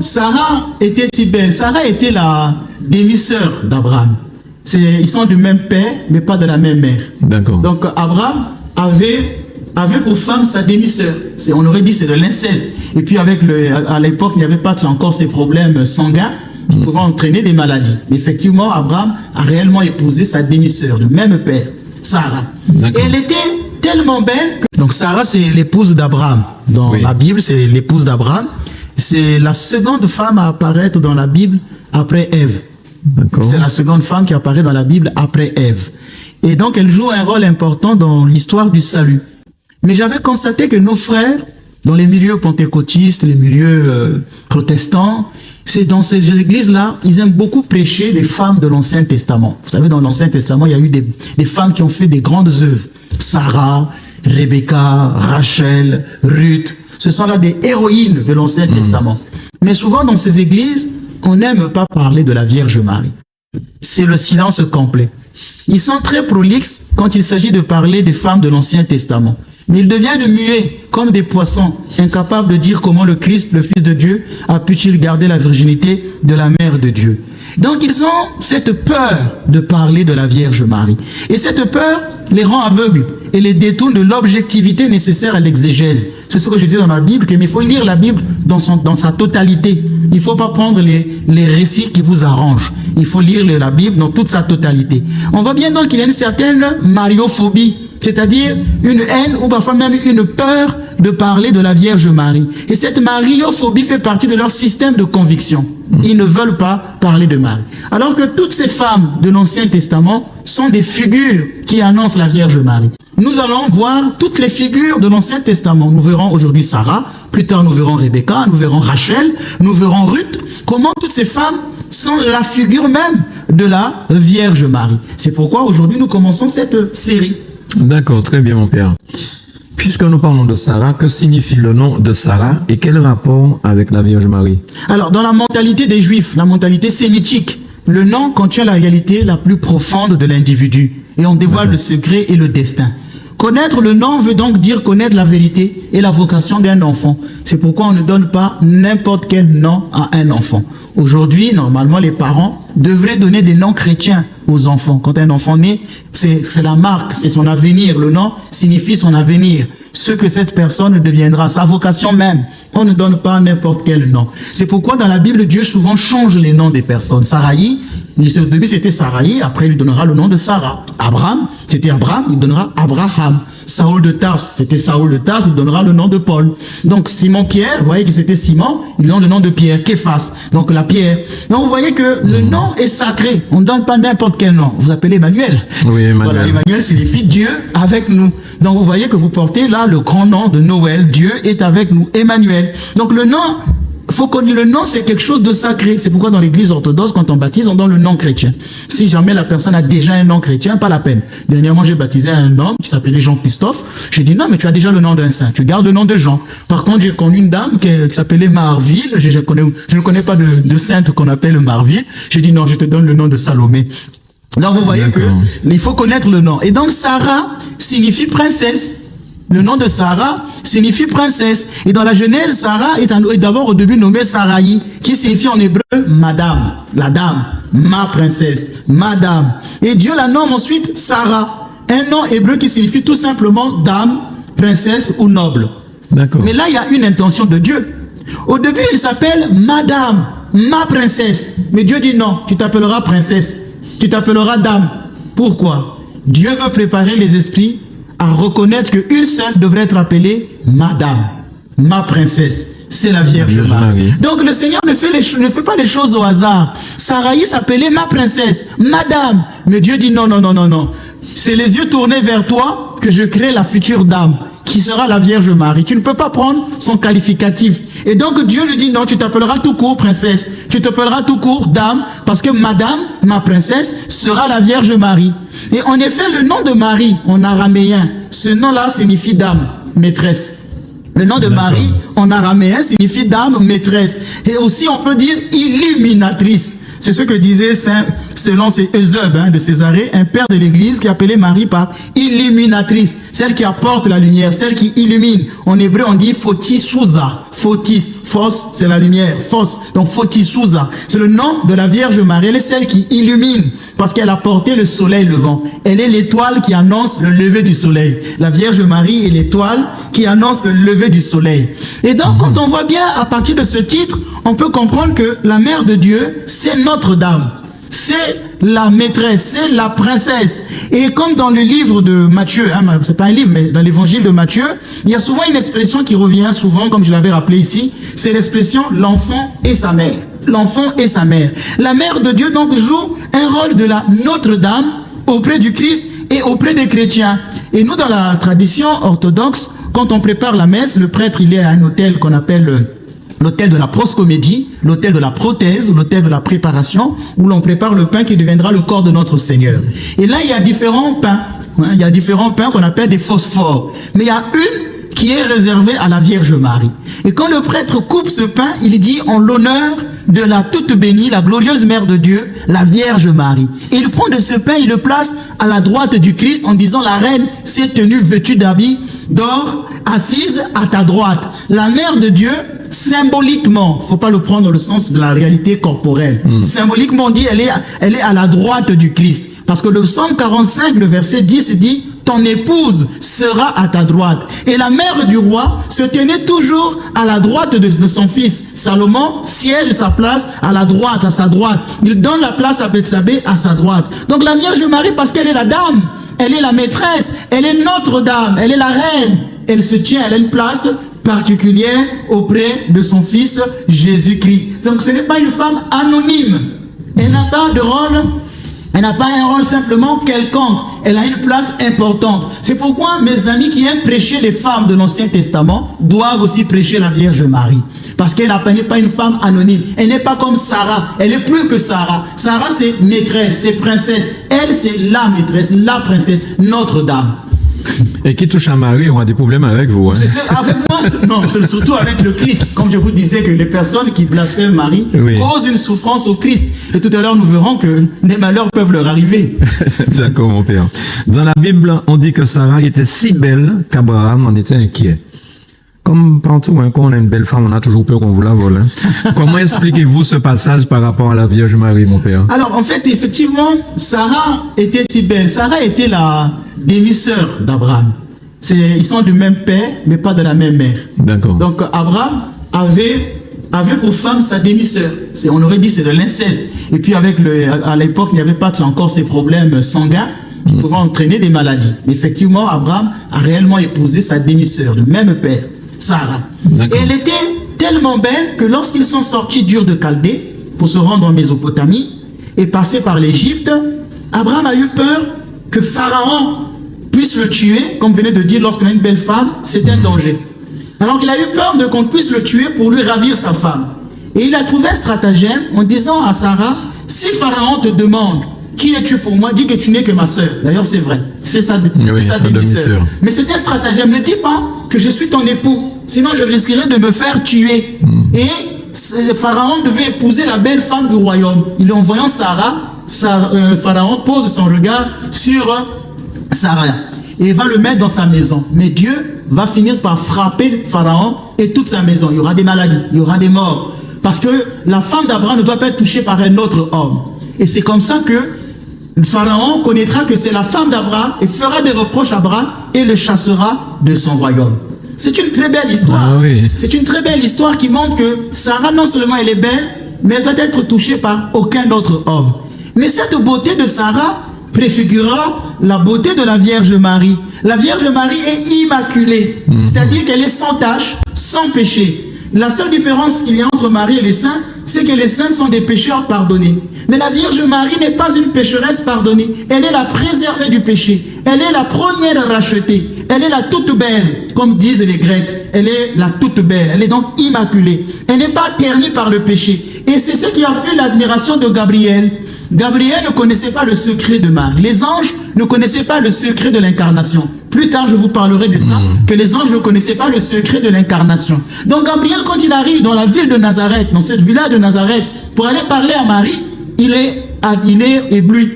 Sarah était si belle. Sarah était la demi-sœur d'Abraham. Ils sont du même père, mais pas de la même mère. D'accord. Donc Abraham avait pour femme sa demi-sœur. On aurait dit c'est de l'inceste. Et puis à l'époque, il n'y avait pas encore ces problèmes sanguins qui pouvaient entraîner des maladies. Effectivement, Abraham a réellement épousé sa demi-sœur, le même père, Sarah. Et elle était tellement belle que... Donc Sarah, c'est l'épouse d'Abraham. Dans la Bible, c'est l'épouse d'Abraham. C'est la seconde femme à apparaître dans la Bible après Ève. C'est la seconde femme qui apparaît dans la Bible après Ève. Et donc, elle joue un rôle important dans l'histoire du salut. Mais j'avais constaté que nos frères, dans les milieux pentecôtistes, les milieux protestants, c'est dans ces églises-là, ils aiment beaucoup prêcher des femmes de l'Ancien Testament. Vous savez, dans l'Ancien Testament, il y a eu des femmes qui ont fait des grandes œuvres. Sarah, Rebecca, Rachel, Ruth. Ce sont là des héroïnes de l'Ancien Testament. Mais souvent, dans ces églises, on n'aime pas parler de la Vierge Marie. C'est le silence complet. Ils sont très prolixes quand il s'agit de parler des femmes de l'Ancien Testament. Mais ils deviennent muets, comme des poissons, incapables de dire comment le Christ, le Fils de Dieu, a pu-t-il garder la virginité de la Mère de Dieu. Donc ils ont cette peur de parler de la Vierge Marie. Et cette peur les rend aveugles et les détourne de l'objectivité nécessaire à l'exégèse. C'est ce que je dis dans la Bible, qu'il faut lire la Bible dans sa totalité. Il ne faut pas prendre les récits qui vous arrangent. Il faut lire la Bible dans toute sa totalité. On voit bien donc qu'il y a une certaine mariophobie, c'est-à-dire une haine ou parfois même une peur de parler de la Vierge Marie. Et cette mariophobie fait partie de leur système de conviction. Ils ne veulent pas parler de Marie. Alors que toutes ces femmes de l'Ancien Testament sont des figures qui annoncent la Vierge Marie. Nous allons voir toutes les figures de l'Ancien Testament. Nous verrons aujourd'hui Sarah, plus tard nous verrons Rebecca, nous verrons Rachel, nous verrons Ruth. Comment toutes ces femmes sont la figure même de la Vierge Marie. C'est pourquoi aujourd'hui nous commençons cette série. D'accord, très bien mon père. Puisque nous parlons de Sarah, que signifie le nom de Sarah et quel rapport avec la Vierge Marie? Alors, dans la mentalité des Juifs, la mentalité sémitique, le nom contient la réalité la plus profonde de l'individu et on dévoile le secret et le destin. Connaître le nom veut donc dire connaître la vérité et la vocation d'un enfant. C'est pourquoi on ne donne pas n'importe quel nom à un enfant. Aujourd'hui, normalement, les parents devraient donner des noms chrétiens aux enfants. Quand un enfant naît, c'est la marque, c'est son avenir. Le nom signifie son avenir. Ce que cette personne deviendra, sa vocation même. On ne donne pas n'importe quel nom. C'est pourquoi dans la Bible, Dieu souvent change les noms des personnes. Saraï, au début c'était Saraï, après il lui donnera le nom de Sarah. Abraham, c'était Abraham, il donnera Abraham. Saoul de Tarse, c'était Saoul de Tarse, il donnera le nom de Paul. Donc Simon-Pierre, vous voyez que c'était Simon, il donne le nom de Pierre, Képhas, donc la pierre. Donc vous voyez que le nom est sacré, on ne donne pas n'importe quel nom. Vous appelez Emmanuel. Oui, Emmanuel. Voilà, Emmanuel signifie Dieu avec nous. Donc vous voyez que vous portez là le grand nom de Noël, Dieu est avec nous, Emmanuel. Donc le nom, faut connaître le nom, c'est quelque chose de sacré. C'est pourquoi dans l'église orthodoxe, quand on baptise, on donne le nom chrétien. Si jamais la personne a déjà un nom chrétien, pas la peine. Dernièrement, j'ai baptisé un homme qui s'appelait Jean-Christophe. J'ai dit non, mais tu as déjà le nom d'un saint. Tu gardes le nom de Jean. Par contre, j'ai connu une dame qui s'appelait Marville. Je ne connais pas de sainte qu'on appelle Marville. J'ai dit non, je te donne le nom de Salomé. Donc vous voyez que il faut connaître le nom. Et donc Sarah signifie princesse. Le nom de Sarah signifie princesse. Et dans la Genèse, Sarah est d'abord au début nommée Saraï, qui signifie en hébreu madame, la dame, ma princesse, madame. Et Dieu la nomme ensuite Sarah, un nom hébreu qui signifie tout simplement dame, princesse ou noble. D'accord. Mais là, il y a une intention de Dieu. Au début, il s'appelle madame, ma princesse. Mais Dieu dit non, tu t'appelleras princesse, tu t'appelleras dame. Pourquoi? Dieu veut préparer les esprits à reconnaître qu'une sainte devrait être appelée madame, ma princesse, c'est la Vierge Marie. Donc le Seigneur ne fait pas les choses au hasard. Saraï s'appelait ma princesse, madame. Mais Dieu dit non, non, non, non, non. C'est les yeux tournés vers toi que je crée la future dame, qui sera la Vierge Marie. Tu ne peux pas prendre son qualificatif. Et donc Dieu lui dit non, tu t'appelleras tout court princesse, tu t'appelleras tout court dame, parce que madame, ma princesse, sera la Vierge Marie. Et en effet, le nom de Marie, en araméen, ce nom-là signifie dame, maîtresse. Le nom de Marie, en araméen, signifie dame, maîtresse. Et aussi, on peut dire illuminatrice. C'est ce que disait selon Eusèbe de Césarée, un père de l'Église qui appelait Marie par illuminatrice, celle qui apporte la lumière, celle qui illumine. En hébreu, on dit Photisusa. Photis, phos, c'est la lumière. Phos, donc Photisusa. C'est le nom de la Vierge Marie. Elle est celle qui illumine parce qu'elle a porté le soleil levant. Elle est l'étoile qui annonce le lever du soleil. La Vierge Marie est l'étoile qui annonce le lever du soleil. Et donc, quand on voit bien à partir de ce titre, on peut comprendre que la mère de Dieu, c'est Notre-Dame. C'est la maîtresse, c'est la princesse. Et comme dans le livre de Matthieu, c'est pas un livre, mais dans l'évangile de Matthieu, il y a souvent une expression qui revient souvent, comme je l'avais rappelé ici, c'est l'expression l'enfant et sa mère. L'enfant et sa mère. La mère de Dieu donc joue un rôle de la Notre-Dame auprès du Christ et auprès des chrétiens. Et nous, dans la tradition orthodoxe, quand on prépare la messe, le prêtre, il est à un hôtel qu'on appelle l'hôtel de la proscomédie, l'hôtel de la prothèse, l'hôtel de la préparation, où l'on prépare le pain qui deviendra le corps de notre Seigneur. Et là, il y a différents pains. Il y a différents pains qu'on appelle des phosphores. Mais il y a une qui est réservée à la Vierge Marie. Et quand le prêtre coupe ce pain, il dit en l'honneur de la toute bénie, la glorieuse Mère de Dieu, la Vierge Marie. Et il prend de ce pain, il le place à la droite du Christ en disant la reine s'est tenue vêtue d'habits d'or, assise à ta droite. La Mère de Dieu, symboliquement, faut pas le prendre dans le sens de la réalité corporelle. Symboliquement, on dit elle est à la droite du Christ. Parce que le psaume 45, le verset 10 dit ton épouse sera à ta droite. Et la mère du roi se tenait toujours à la droite de son fils. Salomon siège sa place à la droite, à sa droite. Il donne la place à Bethsabée à sa droite. Donc la Vierge Marie, parce qu'elle est la dame, elle est la maîtresse, elle est notre dame, elle est la reine. Elle se tient, elle a une place particulière auprès de son fils Jésus-Christ. Donc ce n'est pas une femme anonyme. Elle n'a pas de rôle. Elle n'a pas un rôle simplement quelconque. Elle a une place importante. C'est pourquoi mes amis qui aiment prêcher les femmes de l'Ancien Testament doivent aussi prêcher la Vierge Marie. Parce qu'elle n'est pas une femme anonyme. Elle n'est pas comme Sarah. Elle est plus que Sarah. Sarah, c'est maîtresse, c'est princesse. Elle, c'est la maîtresse, la princesse, Notre-Dame. Et qui touche à Marie aura des problèmes avec vous. Hein? Avec moi, non, c'est surtout avec le Christ. Comme je vous disais que les personnes qui blasphèment Marie causent une souffrance au Christ. Et tout à l'heure, nous verrons que des malheurs peuvent leur arriver. D'accord, mon père. Dans la Bible, on dit que Sarah était si belle qu'Abraham en était inquiet. Comme partout, hein, quand on a une belle femme, on a toujours peur qu'on vous la vole. Hein. Comment expliquez-vous ce passage par rapport à la Vierge Marie, mon père? Alors, en fait, effectivement, Sarah était si belle. Sarah était la demi-sœur d'Abraham. Ils sont du même père, mais pas de la même mère. D'accord. Donc, Abraham avait pour femme sa demi-sœur. On aurait dit c'est de l'inceste. Et puis, à l'époque, il n'y avait pas encore ces problèmes sanguins qui pouvaient entraîner des maladies. Effectivement, Abraham a réellement épousé sa demi-sœur, du même père. Sarah. Et elle était tellement belle que lorsqu'ils sont sortis d'Ur de Chaldée pour se rendre en Mésopotamie et passer par l'Égypte, Abraham a eu peur que Pharaon puisse le tuer, comme venait de dire, lorsqu'on a une belle femme, c'est un danger. Alors qu'il a eu peur qu'on puisse le tuer pour lui ravir sa femme. Et il a trouvé un stratagème en disant à Sarah, si Pharaon te demande qui es-tu pour moi, dis que tu n'es que ma sœur. D'ailleurs, c'est vrai. C'est sa demi-sœur. Mais c'est un stratagème. Ne dis pas que je suis ton époux. Sinon, je risquerais de me faire tuer. Et Pharaon devait épouser la belle femme du royaume. En voyant Sarah, Pharaon pose son regard sur Sarah. Et va le mettre dans sa maison. Mais Dieu va finir par frapper Pharaon et toute sa maison. Il y aura des maladies, il y aura des morts. Parce que la femme d'Abraham ne doit pas être touchée par un autre homme. Et c'est comme ça que le Pharaon connaîtra que c'est la femme d'Abraham et fera des reproches à Abraham et le chassera de son royaume. C'est une très belle histoire. Ah oui. C'est une très belle histoire qui montre que Sarah, non seulement elle est belle, mais elle doit être touchée par aucun autre homme. Mais cette beauté de Sarah préfigurera la beauté de la Vierge Marie. La Vierge Marie est immaculée, c'est-à-dire qu'elle est sans tache, sans péché. La seule différence qu'il y a entre Marie et les saints, c'est que les saints sont des pécheurs pardonnés. Mais la Vierge Marie n'est pas une pécheresse pardonnée. Elle est la préservée du péché. Elle est la première rachetée. Elle est la toute belle, comme disent les Grecs. Elle est la toute belle. Elle est donc immaculée. Elle n'est pas ternie par le péché. Et c'est ce qui a fait l'admiration de Gabriel. Gabriel ne connaissait pas le secret de Marie. Les anges ne connaissaient pas le secret de l'incarnation. Plus tard, je vous parlerai de ça, que les anges ne connaissaient pas le secret de l'incarnation. Donc Gabriel, quand il arrive dans la ville de Nazareth, dans cette village de Nazareth, pour aller parler à Marie, il est ébloui.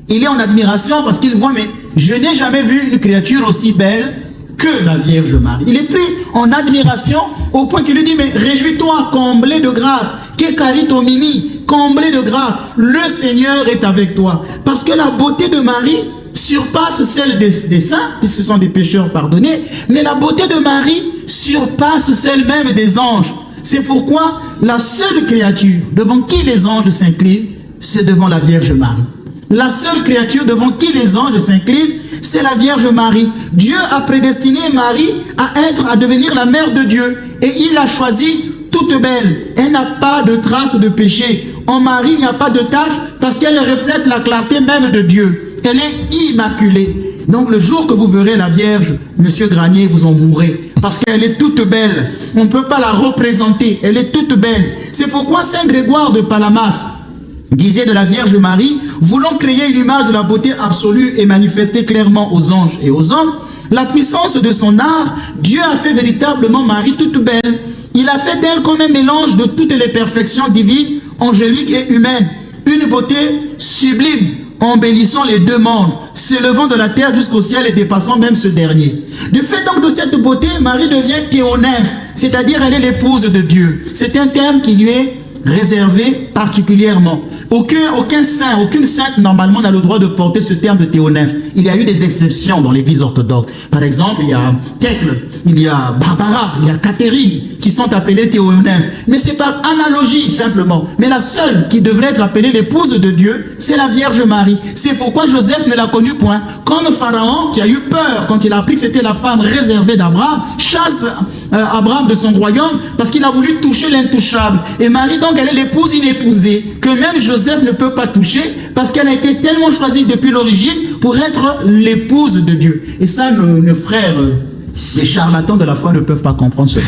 Il est en admiration parce qu'il voit, mais je n'ai jamais vu une créature aussi belle que la Vierge Marie. Il est pris en admiration au point qu'il lui dit, mais réjouis-toi, comblé de grâce, que caritomini, comblé de grâce, le Seigneur est avec toi. Parce que la beauté de Marie surpasse celle des saints, puisque ce sont des pécheurs pardonnés, mais la beauté de Marie surpasse celle même des anges. C'est pourquoi la seule créature devant qui les anges s'inclinent, c'est devant la Vierge Marie. La seule créature devant qui les anges s'inclinent, c'est la Vierge Marie. Dieu a prédestiné Marie à devenir la mère de Dieu. Et il l'a choisie toute belle. Elle n'a pas de trace de péché. En Marie, il n'y a pas de tache parce qu'elle reflète la clarté même de Dieu. Elle est immaculée. Donc le jour que vous verrez la Vierge, Monsieur Granier, vous en mourrez. Parce qu'elle est toute belle. On ne peut pas la représenter. Elle est toute belle. C'est pourquoi Saint Grégoire de Palamas disait de la Vierge Marie, voulant créer une image de la beauté absolue et manifester clairement aux anges et aux hommes, la puissance de son art, Dieu a fait véritablement Marie toute belle. Il a fait d'elle comme un mélange de toutes les perfections divines, angéliques et humaines. Une beauté sublime, embellissant les deux mondes, s'élevant de la terre jusqu'au ciel et dépassant même ce dernier. Du fait donc de cette beauté, Marie devient théonymphe, c'est-à-dire elle est l'épouse de Dieu. C'est un terme qui lui est réservé particulièrement. Aucun saint, aucune sainte normalement n'a le droit de porter ce terme de théonymphe. Il y a eu des exceptions dans l'église orthodoxe. Par exemple, il y a Thècle, il y a Barbara, il y a Catherine qui sont appelées théonymphes. Mais c'est par analogie simplement. Mais la seule qui devrait être appelée l'épouse de Dieu, c'est la Vierge Marie. C'est pourquoi Joseph ne l'a connue point. Comme Pharaon qui a eu peur quand il a appris que c'était la femme réservée d'Abraham, chasse Abraham de son royaume parce qu'il a voulu toucher l'intouchable. Et Marie donc elle est l'épouse inépousée que même Joseph ne peut pas toucher parce qu'elle a été tellement choisie depuis l'origine pour être l'épouse de Dieu. Et ça, nos frères, les charlatans de la foi ne peuvent pas comprendre cela.